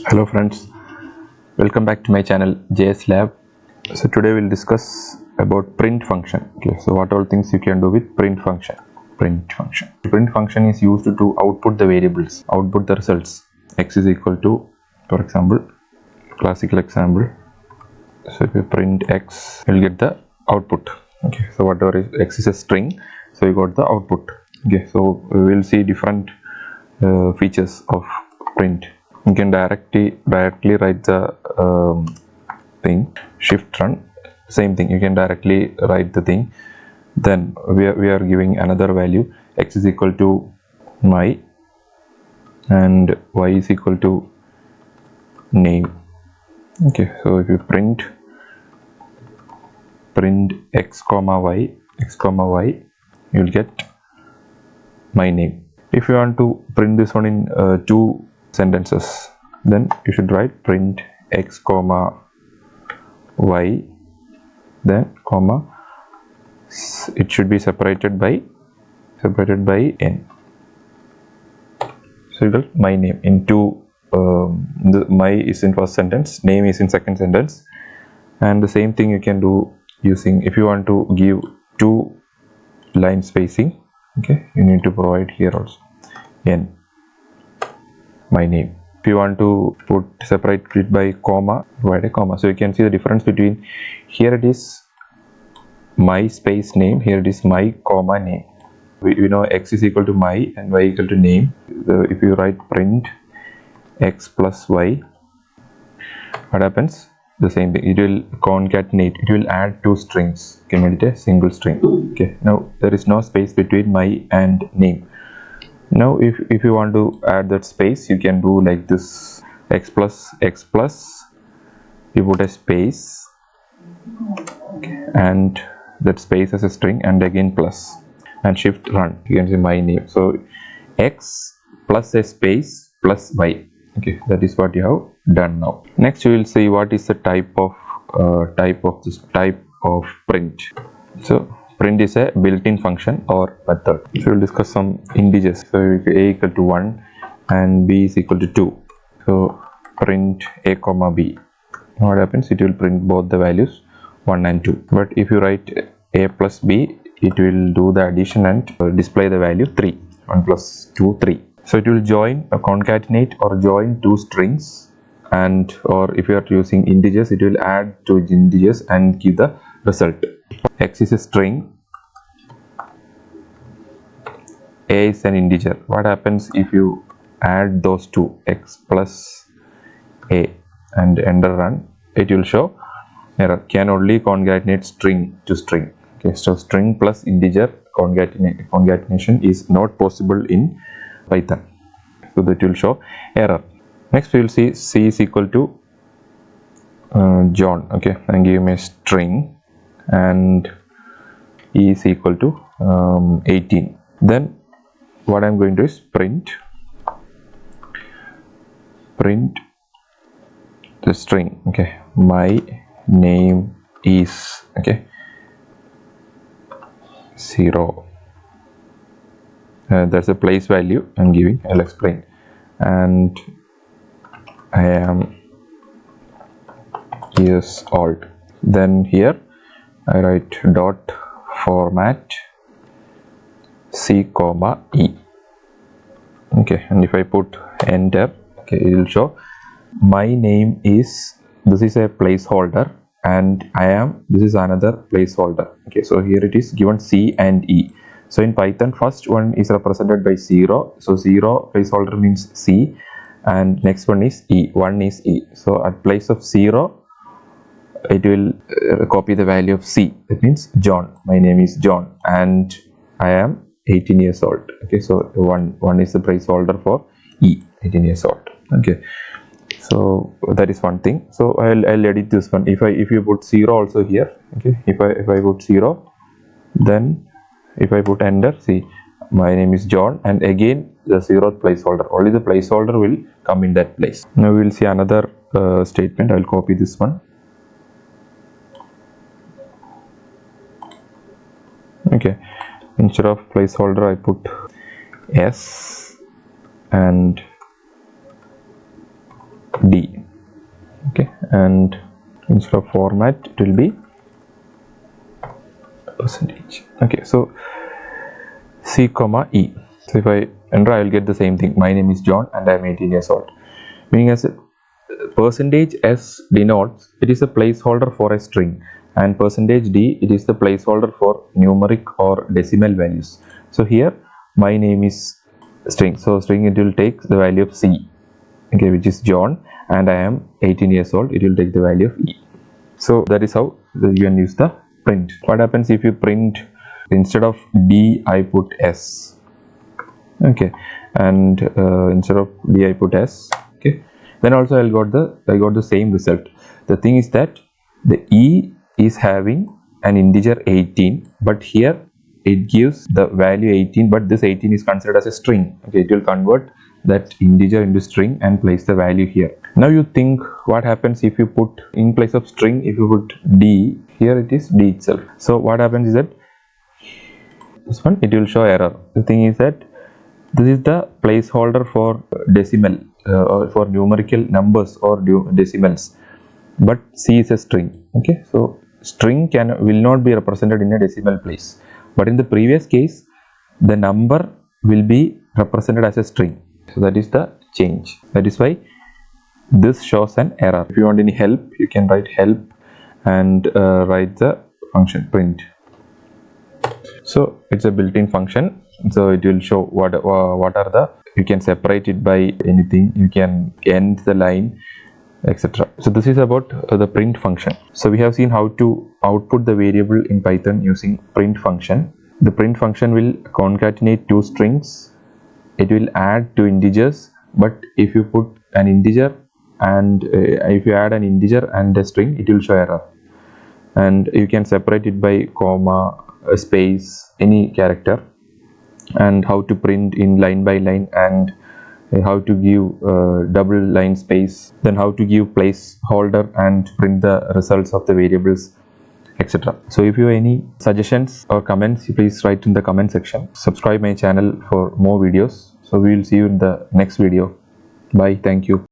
Hello friends, welcome back to my channel JS Lab. So today we'll discuss about print function. Okay, so what all things you can do with print function. Print function is used to output the variables, output the results. X is equal to, for example, classical example. So if you print X, you'll get the output. Okay, so whatever is X is a string, so you got the output. Okay, so we will see different features of print. You can directly write the thing, shift run, same thing, you can directly write the thing. Then we are giving another value, X is equal to my and Y is equal to name. Okay, so if you print X comma Y, you will get my name. If you want to print this one in two sentences, then you should write print X comma Y, then comma, it should be separated by n. So you got my name in two. My is in first sentence, name is in second sentence, and the same thing you can do using, if you want to give two line spacing, okay, you need to provide here also n, my name. If you want to separate it by comma, provide a comma. So you can see the difference between, here it is my space name, here it is my comma name. We know X is equal to my and Y equal to name. If you write print X plus Y, what happens? The same thing, it will concatenate, it will add two strings, you can make it a single string. Okay, now there is no space between my and name. Now if you want to add that space, you can do like this, X plus, you put a space, okay, and that space as a string, and again plus, and shift run, you can see my name. So X plus a space plus Y. Okay, that is what you have done. Now next we will see what is the type of print. So print is a built-in function or method. So we will discuss some integers. So a equal to 1 and b is equal to 2. So print a comma b. What happens? It will print both the values 1 and 2. But if you write a plus b, it will do the addition and display the value 3. 1 plus 2, 3. So it will join, concatenate or join two strings, and or if you are using integers, it will add two integers and give the result. X is a string, a is an integer. What happens if you add those two, X plus a, and enter run? It will show error, can only concatenate string to string. Okay, so string plus integer concatenation is not possible in Python, so that will show error. Next we will see C is equal to John. Okay, and give him a string, and E is equal to 18. Then what I am going to do is print the string. Okay, my name is, okay, 0. That's a place value I'm giving, I'll explain. And I am years old. Then here I write dot format C comma E. Okay, and if I put enter, okay, it will show my name is, this is a placeholder, and I am, this is another placeholder. Okay, so here it is given C and E. So in Python, first one is represented by 0. So 0 placeholder means C, and next one is E. 1 is E. So at place of 0, it will copy the value of C. That means John. My name is John, and I am 18 years old. Okay, so 1 is the placeholder for E, 18 years old. Okay, so that is one thing. So I'll edit this one. If you put 0 also here, okay, if I put 0, then if I put enter, see my name is John, and again the 0th placeholder, only the placeholder will come in that place. Now we will see another statement. I will copy this one. Okay, instead of placeholder I put S, and D. Okay, and instead of format it will be percentage. Okay, so C comma E. So if I enter, I will get the same thing. My name is John and I am 18 years old. Meaning as a percentage S denotes it is a placeholder for a string, and percentage D it is the placeholder for numeric or decimal values. So here my name is string. So string, it will take the value of C, okay, which is John, and I am 18 years old. It will take the value of E. So that is how you can use the print. What happens if you print instead of D I put S, okay, and instead of D I put S, okay, then also I got the same result. The thing is that the E is having an integer 18, but here it gives the value 18, but this 18 is considered as a string. Okay, it will convert that integer into string and place the value here. Now you think what happens if you put in place of string, if you put D, here it is D itself. So what happens is that this one, it will show error. The thing is that this is the placeholder for decimal or for numerical numbers or decimals, but C is a string. Okay, so string will not be represented in a decimal place, but in the previous case the number will be represented as a string. So that is the change. That is why this shows an error. If you want any help, you can write help and write the function print. So it's a built-in function, so it will show what are the, you can separate it by anything, you can end the line, etc. So this is about the print function. So we have seen how to output the variable in Python using print function. The print function will concatenate two strings, it will add two integers, but if you put an integer and if you add an integer and a string, it will show error. And you can separate it by comma, space, any character, and how to print in line by line, and how to give double line space, then how to give placeholder and print the results of the variables, etc. So if you have any suggestions or comments, please write in the comment section. Subscribe my channel for more videos. So we will see you in the next video. Bye. Thank you.